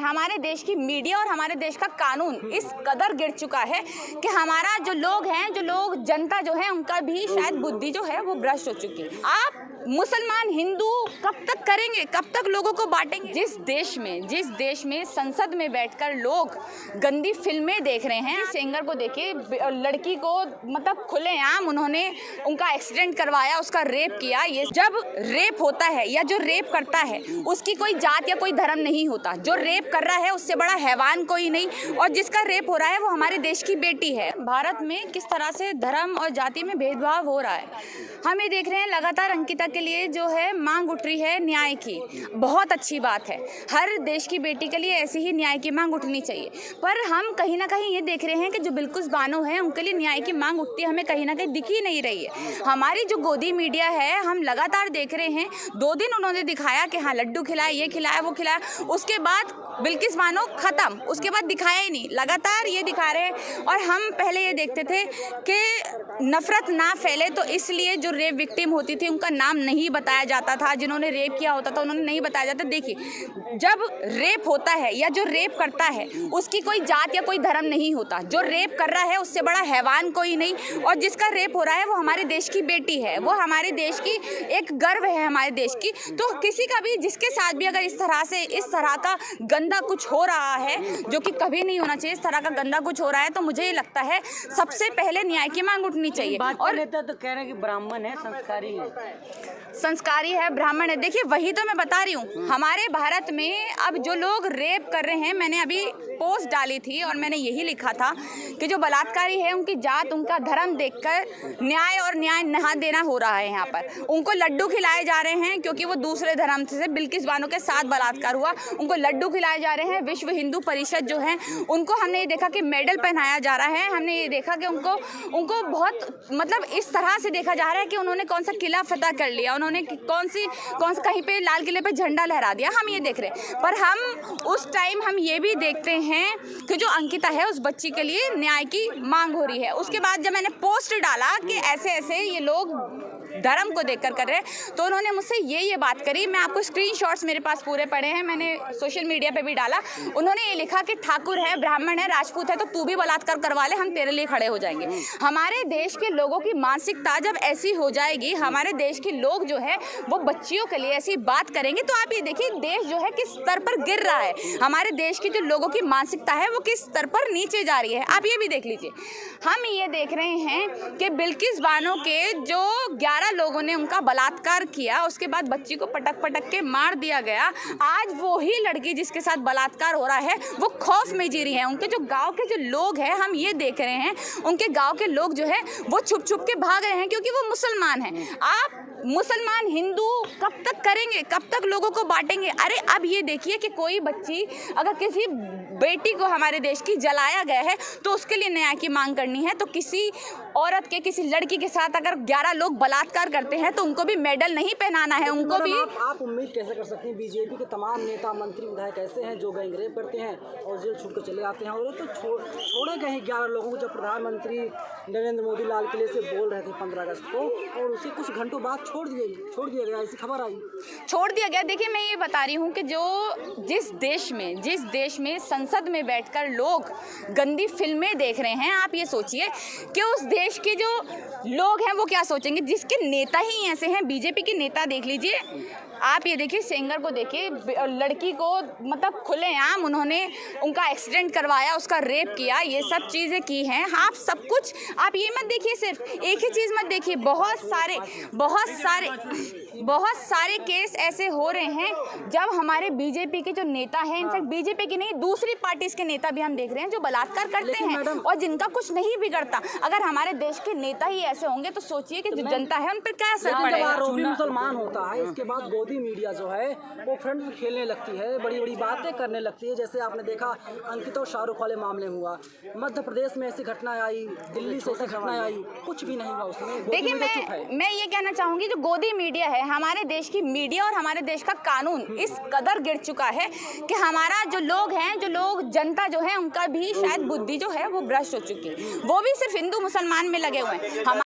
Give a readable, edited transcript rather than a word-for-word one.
हमारे देश की मीडिया और हमारे देश का कानून इस कदर गिर चुका है कि हमारा जो लोग जनता जो है उनका भी शायद बुद्धि जो है वो भ्रष्ट हो चुकी है। आप मुसलमान हिंदू कब तक करेंगे, कब तक लोगों को बांटेंगे? जिस देश में संसद में बैठकर लोग गंदी फिल्में देख रहे हैं, सिंगर को देखिए, लड़की को मतलब खुलेआम उन्होंने उनका एक्सीडेंट करवाया, उसका रेप किया। ये जब रेप होता है या जो रेप करता है उसकी कोई जात या कोई धर्म नहीं होता। जो रेप कर रहा है उससे बड़ा हैवान कोई नहीं, और जिसका रेप हो रहा है वो हमारे देश की बेटी है। भारत में किस तरह से धर्म और जाति में भेदभाव हो रहा है, हम ये देख रहे हैं। लगातार अंकिता के लिए जो है मांग उठ रही है न्याय की, बहुत अच्छी बात है। हर देश की बेटी के लिए ऐसी ही न्याय की मांग उठनी चाहिए। पर हम कहीं ना कहीं ये देख रहे हैं कि जो बिल्कुल बानो हैं उनके लिए न्याय की मांग उठती हमें कहीं ना कहीं दिख ही नहीं रही है। हमारी जो गोदी मीडिया है, हम लगातार देख रहे हैं, 2 दिन उन्होंने दिखाया कि हाँ लड्डू खिलाया, ये खिलाया, वो खिलाया, उसके बाद बिल्किस बानो खत्म, उसके बाद दिखाया ही नहीं। लगातार ये दिखा रहे हैं। और हम पहले ये देखते थे कि नफरत ना फैले तो इसलिए जो रेप विक्टिम होती थी उनका नाम नहीं बताया जाता था, जिन्होंने रेप किया होता था उन्होंने नहीं बताया जाता। देखिए, जब रेप होता है या जो रेप करता है उसकी कोई जात या कोई धर्म नहीं होता। जो रेप कर रहा है उससे बड़ा हैवान कोई नहीं, और जिसका रेप हो रहा है वो हमारे देश की बेटी है, वो हमारे देश की एक गर्व है हमारे देश की। तो किसी का भी, जिसके साथ भी अगर इस तरह का गंदा कुछ हो रहा है, जो कि कभी नहीं होना चाहिए, इस तरह का गंदा कुछ हो रहा है, तो मुझे ये लगता है सबसे पहले न्याय की मांग उठनी चाहिए। और नेता तो कह रहे हैं कि ब्राह्मण है, संस्कारी है, ब्राह्मण है। देखिए, वही तो मैं बता रही हूँ। हमारे भारत में अब जो लोग रेप कर रहे हैं, मैंने अभी पोस्ट डाली थी और मैंने यही लिखा था कि जो बलात्कारी है उनकी जात, उनका धर्म देखकर न्याय नहा देना हो रहा है। यहाँ पर उनको लड्डू खिलाए जा रहे हैं क्योंकि वो दूसरे धर्म से, बिल्किस बानो के साथ बलात्कार हुआ, उनको लड्डू खिलाए जा रहे हैं। विश्व हिंदू परिषद जो है उनको हमने ये देखा कि मेडल पहनाया जा रहा है। हमने ये देखा कि उनको बहुत मतलब इस तरह से देखा जा रहा है कि उन्होंने कौन सा किला फतह कर लिया, उन्होंने कौन सी कहीं पे लाल किले पे झंडा लहरा दिया, हम ये देख रहे हैं। पर हम उस टाइम हम ये भी देखते हैं कि जो अंकिता है उस बच्ची के लिए न्याय की मांग हो रही है। उसके बाद जब मैंने पोस्ट डाला कि ऐसे ये लोग धर्म को देखकर कर रहे हैं, तो उन्होंने मुझसे ये बात करी। मैं आपको स्क्रीनशॉट्स मेरे पास पूरे पड़े हैं, मैंने सोशल मीडिया पे भी डाला। उन्होंने ये लिखा कि ठाकुर है, ब्राह्मण है, राजपूत है, तो तू भी बलात्कार करवा ले, हम तेरे लिए खड़े हो जाएंगे। हमारे देश के लोगों की मानसिकता जब ऐसी हो जाएगी, हमारे देश के लोग जो है वो बच्चियों के लिए ऐसी बात करेंगे, तो आप ये देखिए देश जो है किस स्तर पर गिर रहा है। हमारे देश की जो लोगों की मानसिकता है वो किस स्तर पर नीचे जा रही है, आप ये भी देख लीजिए। हम ये देख रहे हैं कि बिल्किस बानो के जो 11 लोगों ने उनका बलात्कार किया, उसके बाद बच्ची को पटक के मार दिया गया। आज वो ही लड़की जिसके साथ बलात्कार हो रहा है वो खौफ में जी रही है। उनके जो गांव के जो लोग हैं, हम ये देख रहे हैं, उनके गांव के लोग जो है वो छुप के भाग रहे हैं क्योंकि वो मुसलमान हैं। आप मुसलमान हिंदू कब तक करेंगे, कब तक लोगों को बांटेंगे? अरे अब ये देखिए कि कोई बच्ची, अगर किसी बेटी को हमारे देश की जलाया गया है तो उसके लिए न्याय की मांग करनी है, तो किसी औरत के, किसी लड़की के साथ अगर 11 लोग बलात्कार करते हैं तो उनको भी मेडल नहीं पहनाना है, उनको भी। आप उम्मीद कैसे कर सकते हैं बीजेपी के तमाम नेता, मंत्री, विधायक ऐसे हैं जो गैंग रेप करते हैं और जेल छूट कर चले आते हैं, और तो छोड़े गए 11 लोगों को। जब प्रधानमंत्री नरेंद्र मोदी लाल किले से बोल रहे थे 15 अगस्त को, और उसी कुछ घंटों बाद छोड़ दिया गया, ऐसी खबर आई, छोड़ दिया गया। देखिए, मैं ये बता रही हूँ कि जिस देश में संसद में बैठकर लोग गंदी फिल्में देख रहे हैं, आप ये सोचिए कि उस देश के जो लोग हैं वो क्या सोचेंगे, जिसके नेता ही ऐसे हैं। बीजेपी के नेता देख लीजिए, आप ये देखिए, सिंगर को देखिए, लड़की को मतलब खुलेआम उन्होंने उनका एक्सीडेंट करवाया, उसका रेप किया, ये सब चीज़ें की हैं। आप सब कुछ, आप ये मत देखिए, सिर्फ एक ही चीज़ मत देखिए, बहुत सारे केस ऐसे हो रहे हैं जब हमारे बीजेपी के जो नेता हैं, इनफैक्ट बीजेपी की नहीं, दूसरी पार्टीज के नेता भी हम देख रहे हैं जो बलात्कार करते हैं और जिनका कुछ नहीं बिगड़ता। अगर हमारे देश के नेता ही ऐसे होंगे तो सोचिए कि जो जनता है उन पर क्या असर पड़ेगा। आरोपी मुसलमान होता है, इसके बाद गोदी मीडिया जो है वो फ्रंट में खेलने लगती है, बड़ी बातें करने लगती है। जैसे आपने देखा अंकिता और शाहरुख वाले मामले हुआ, मध्य प्रदेश में ऐसी घटना आई, दिल्ली से ऐसी घटना आई, कुछ भी नहीं हुआ उसमें। देखिए, मैं ये कहना चाहूँगी, जो गोदी मीडिया है, हमारे देश की मीडिया और हमारे देश का कानून इस कदर गिर चुका है कि हमारा जो लोग जनता जो है उनका भी शायद बुद्धि जो है वो भ्रष्ट हो चुकी है। वो भी सिर्फ हिंदू मुसलमान में लगे हुए हैं।